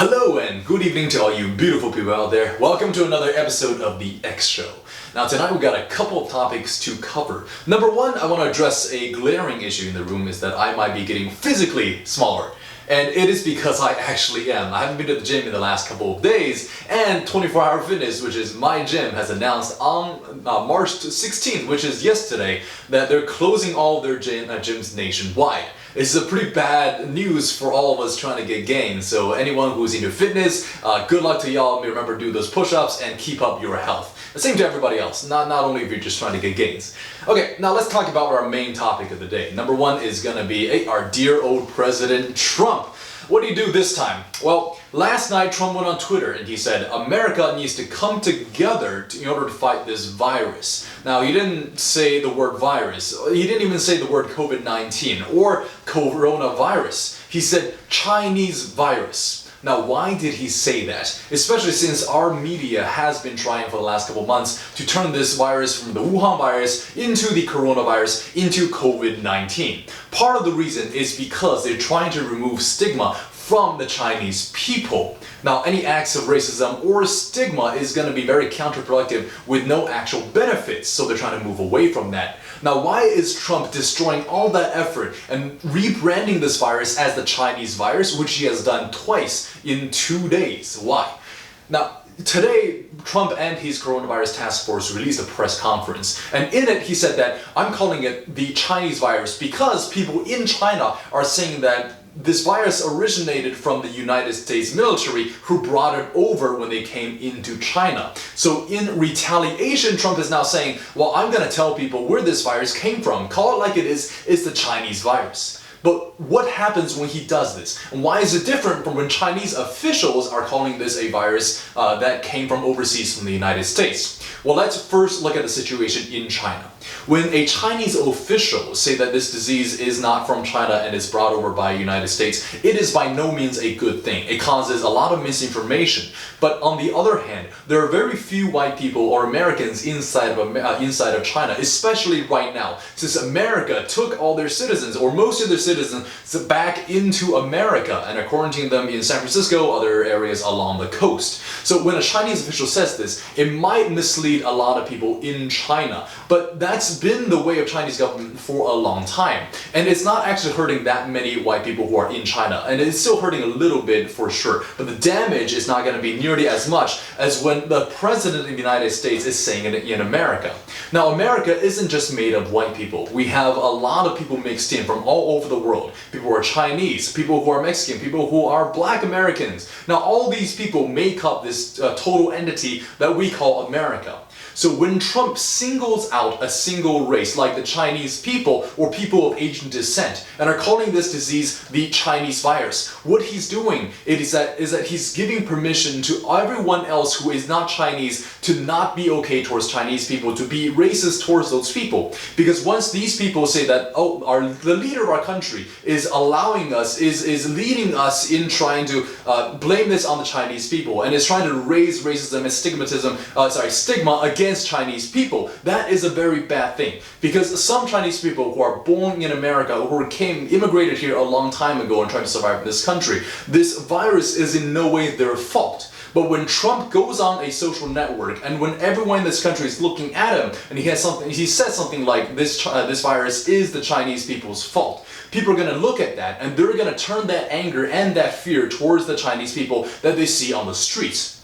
Hello and good evening to all you beautiful people out there. Welcome to another episode of the X Show. Now tonight we've got a couple of topics to cover. Number one, I want to address a glaring issue in the room is that I might be getting physically smaller. And it is because I actually am. I haven't been to the gym in the last couple of days, and 24 Hour Fitness, which is my gym, has announced on March 16th, which is yesterday, that they're closing all their gyms nationwide. This is a pretty bad news for all of us trying to get gains. So anyone who's into fitness, good luck to y'all. Remember, do those push-ups and keep up your health. The same to everybody else, not only if you're just trying to get gains. Okay, now let's talk about our main topic of the day. Number one is gonna be our dear old President Trump. What did he do this time? Well, last night Trump went on Twitter and he said America needs to come together in order to fight this virus. Now, he didn't say the word virus. He didn't even say the word COVID-19 or coronavirus. He said Chinese virus. Now, why did he say that? Especially since our media has been trying for the last couple months to turn this virus from the Wuhan virus into the coronavirus into COVID-19. Part of the reason is because they're trying to remove stigma from the Chinese people. Now, any acts of racism or stigma is going to be very counterproductive with no actual benefits, so they're trying to move away from that. Now, why is Trump destroying all that effort and rebranding this virus as the Chinese virus, which he has done twice in 2 days? Why? Now, today, Trump and his coronavirus task force released a press conference, and in it he said that I'm calling it the Chinese virus because people in China are saying that this virus originated from the United States military who brought it over when they came into China. So in retaliation, Trump is now saying, well, I'm going to tell people where this virus came from. Call it like it is, it's the Chinese virus. But what happens when he does this? And why is it different from when Chinese officials are calling this a virus that came from overseas from the United States? Well, let's first look at the situation in China. When a Chinese official say that this disease is not from China and is brought over by the United States, it is by no means a good thing. It causes a lot of misinformation. But on the other hand, there are very few white people or Americans inside of China, especially right now, since America took all their citizens, or most of their citizens, back into America and are quarantining them in San Francisco, other areas along the coast. So when a Chinese official says this, it might mislead a lot of people in China. But that's been the way of Chinese government for a long time. And it's not actually hurting that many white people who are in China. And it's still hurting a little bit for sure. But the damage is not going to be nearly as much as when the president of the United States is saying it in America. Now, America isn't just made of white people. We have a lot of people mixed in from all over the world. People who are Chinese, people who are Mexican, people who are Black Americans. Now, all these people make up this total entity that we call America. So when Trump singles out a single race like the Chinese people or people of Asian descent and are calling this disease the Chinese virus, what he's doing is that he's giving permission to everyone else who is not Chinese to not be okay towards Chinese people, to be racist towards those people. Because once these people say that, oh, the leader of our country is allowing us, is leading us in trying to blame this on the Chinese people and is trying to raise racism and stigma against Chinese people, that is a very bad thing. Because some Chinese people who are born in America or who immigrated here a long time ago and tried to survive in this country, this virus is in no way their fault. But when Trump goes on a social network and when everyone in this country is looking at him and he says something like this virus is the Chinese people's fault, people are going to look at that and they're going to turn that anger and that fear towards the Chinese people that they see on the streets.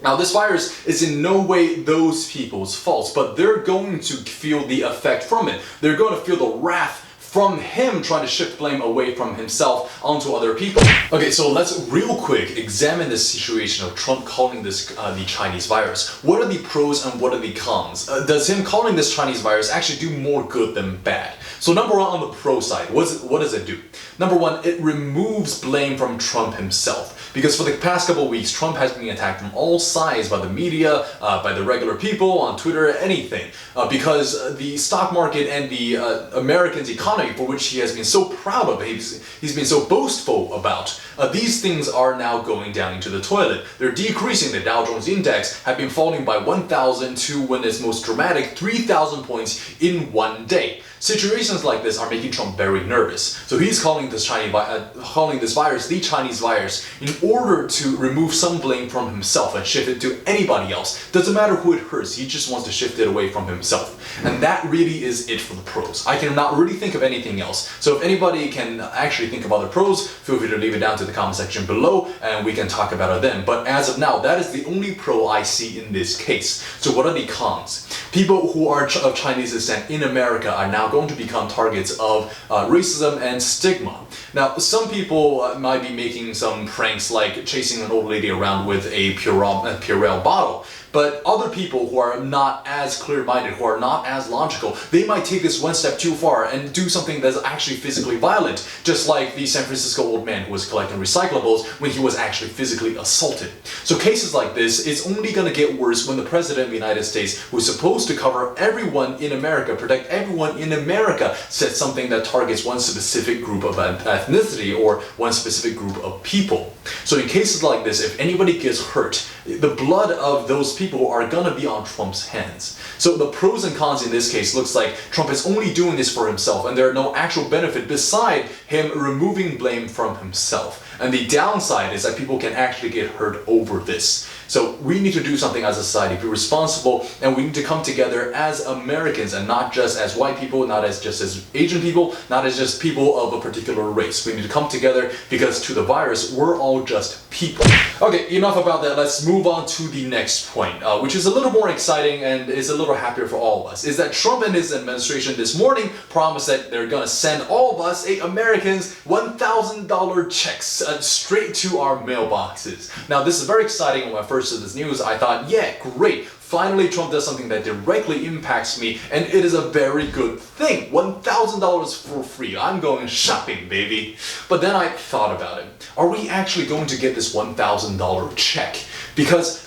Now, this virus is in no way those people's fault, but they're going to feel the effect from it. They're going to feel the wrath from him trying to shift blame away from himself onto other people. Okay, so let's real quick examine the situation of Trump calling this the Chinese virus. What are the pros and what are the cons? Does him calling this Chinese virus actually do more good than bad? So number one, on the pro side, what does it do? Number one, it removes blame from Trump himself. Because for the past couple of weeks, Trump has been attacked from all sides by the media, by the regular people, on Twitter, anything. Because the stock market and the Americans' economy, for which he has been so proud of, he's been so boastful about, these things are now going down into the toilet. They're decreasing. The Dow Jones Index have been falling by 1,000 to, when it's most dramatic, 3,000 points in one day. Situations like this are making Trump very nervous. So he's calling this virus the Chinese virus in order to remove some blame from himself and shift it to anybody else. Doesn't matter who it hurts, he just wants to shift it away from himself. And that really is it for the pros. I cannot really think of anything else. So if anybody can actually think of other pros, feel free to leave it down to the comment section below and we can talk about it then. But as of now, that is the only pro I see in this case. So what are the cons? People who are of Chinese descent in America are now going to become targets of racism and stigma. Now, some people might be making some pranks like chasing an old lady around with a Purell bottle. But other people who are not as clear-minded, who are not as logical, they might take this one step too far and do something that's actually physically violent, just like the San Francisco old man who was collecting recyclables when he was actually physically assaulted. So cases like this is only going to get worse when the President of the United States, who is supposed to cover everyone in America, protect everyone in America, says something that targets one specific group of ethnicity or one specific group of people. So in cases like this, if anybody gets hurt, the blood of those people are gonna be on Trump's hands. So the pros and cons in this case looks like Trump is only doing this for himself and there are no actual benefit beside him removing blame from himself. And the downside is that people can actually get hurt over this. So we need to do something as a society, be responsible, and we need to come together as Americans and not just as white people, not as just as Asian people, not as just people of a particular race. We need to come together because to the virus, we're all just people. Okay, enough about that. Let's move on to the next point, which is a little more exciting and is a little happier for all of us, is that Trump and his administration this morning promised that they're gonna send all of us, Americans, $1,000 checks straight to our mailboxes. Now, this is very exciting. When I first saw this news, I thought, yeah, great. Finally, Trump does something that directly impacts me, and it is a very good thing. $1,000 for free. I'm going shopping, baby. But then I thought about it. Are we actually going to get this $1,000 check? Because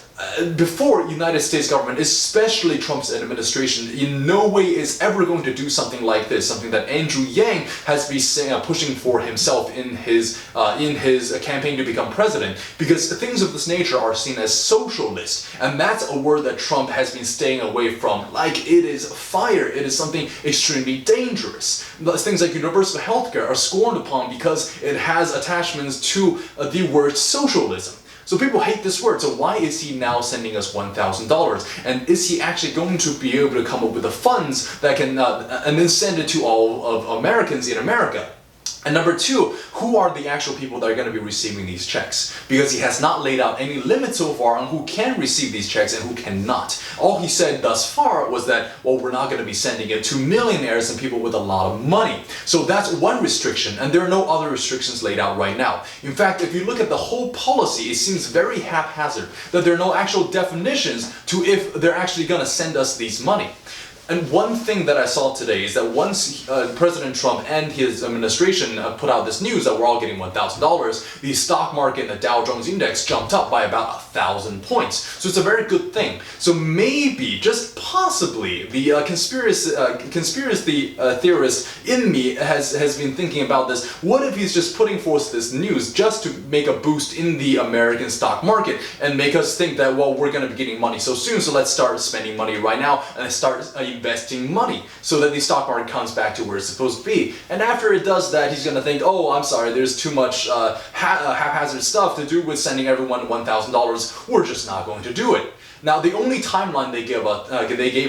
before, United States government, especially Trump's administration, in no way is ever going to do something like this, something that Andrew Yang has been pushing for himself in his campaign to become president, because things of this nature are seen as socialist, and that's a word that Trump has been staying away from like it is fire. It is something extremely dangerous. Things like universal healthcare are scorned upon because it has attachments to the word socialism. So people hate this word, so why is he now sending us $1,000? And is he actually going to be able to come up with the funds that can, and then send it to all of Americans in America? And number two, who are the actual people that are going to be receiving these checks? Because he has not laid out any limit so far on who can receive these checks and who cannot. All he said thus far was that, well, we're not going to be sending it to millionaires and people with a lot of money. So that's one restriction, and there are no other restrictions laid out right now. In fact, if you look at the whole policy, it seems very haphazard, that there are no actual definitions to if they're actually going to send us these money. And one thing that I saw today is that once President Trump and his administration put out this news that we're all getting $1,000, the stock market and the Dow Jones Index jumped up by about 1,000 points. So it's a very good thing. So maybe, just possibly, the conspiracy theorist in me has been thinking about this. What if he's just putting forth this news just to make a boost in the American stock market and make us think that, well, we're going to be getting money so soon, so let's start spending money right now and start investing money so that the stock market comes back to where it's supposed to be. And after it does that, he's going to think, oh, I'm sorry, there's too much haphazard stuff to do with sending everyone $1,000. We're just not going to do it. Now, the only timeline they gave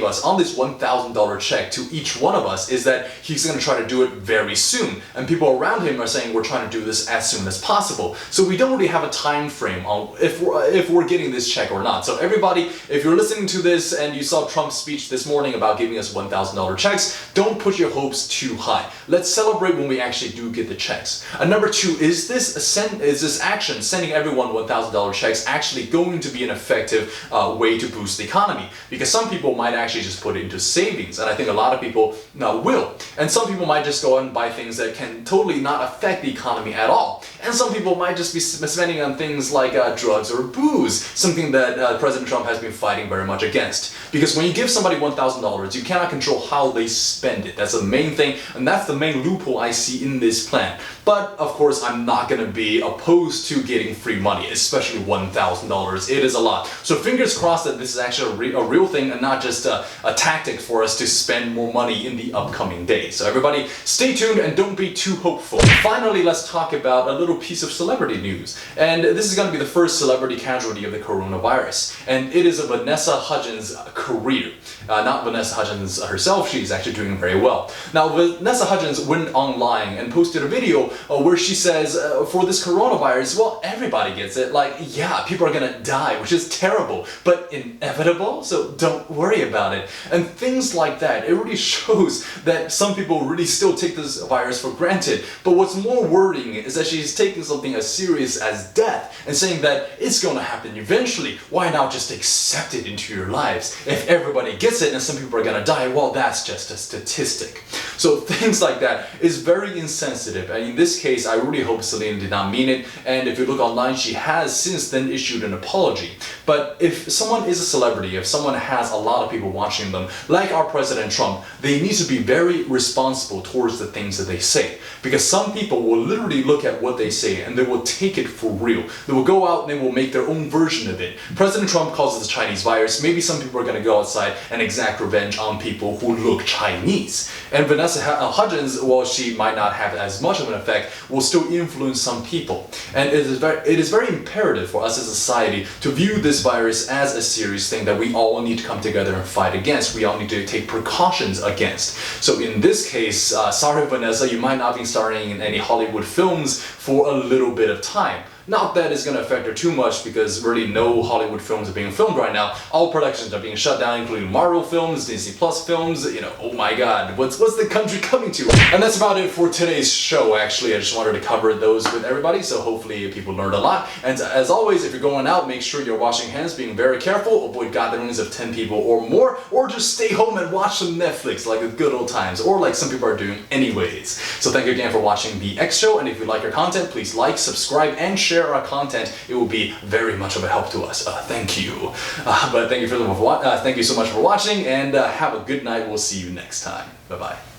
us on this $1,000 check to each one of us is that he's going to try to do it very soon. And people around him are saying we're trying to do this as soon as possible. So we don't really have a time frame on if we're getting this check or not. So everybody, if you're listening to this and you saw Trump's speech this morning about giving us $1,000 checks, don't put your hopes too high. Let's celebrate when we actually do get the checks. And number two, is this action, sending everyone $1,000 checks, actually going to be an effective way to boost the economy? Because some people might actually just put it into savings, and I think a lot of people will. And some people might just go out and buy things that can totally not affect the economy at all. and some people might just be spending on things like drugs or booze, something that President Trump has been fighting very much against. Because when you give somebody $1,000, you cannot control how they spend it. That's the main thing, and that's the main loophole I see in this plan. But of course, I'm not going to be opposed to getting free money, especially $1,000. It is a lot. So fingers crossed that this is actually a real thing and not just a tactic for us to spend more money in the upcoming days. So everybody, stay tuned and don't be too hopeful. Finally, let's talk about a little piece of celebrity news. And this is going to be the first celebrity casualty of the coronavirus. And it is Vanessa Hudgens' career. Not Vanessa Hudgens herself, she's actually doing very well. Now, Vanessa Hudgens went online and posted a video where she says, for this coronavirus, well, everybody gets it. Like, yeah, people are gonna die, which is terrible, but inevitable, so don't worry about it. And things like that, it really shows that some people really still take this virus for granted. But what's more worrying is that she's taking something as serious as death and saying that it's gonna happen eventually. Why not just accept it into your lives? If everybody gets it and some people are gonna die, well, that's just a statistic. So things like that is very insensitive. And in this case, I really hope Selena did not mean it. And if you look online, she has since then issued an apology. But if someone is a celebrity, if someone has a lot of people watching them, like our President Trump, they need to be very responsible towards the things that they say. Because some people will literally look at what they say and they will take it for real. They will go out and they will make their own version of it. President Trump calls it the Chinese virus. Maybe some people are going to go outside and exact revenge on people who look Chinese. And Vanessa Hudgens, while she might not have as much of an effect, will still influence some people. And it is very imperative for us as a society to view this virus as a serious thing that we all need to come together and fight against. We all need to take precautions against. So in this case, sorry Vanessa, you might not be starring in any Hollywood films for a little bit of time. Not that it's going to affect her too much, because really no Hollywood films are being filmed right now. All productions are being shut down, including Marvel films, Disney Plus films, you know, oh my god, what's the country coming to? And that's about it for today's show, actually. I just wanted to cover those with everybody, so hopefully people learned a lot. And as always, if you're going out, make sure you're washing hands, being very careful, avoid gatherings of 10 people or more, or just stay home and watch some Netflix like the good old times, or like some people are doing anyways. So thank you again for watching the X Show, and if you like our content, please like, subscribe, and share our content. It will be very much of a help to us. Thank you. But thank you so much for watching, and have a good night. We'll see you next time. Bye-bye.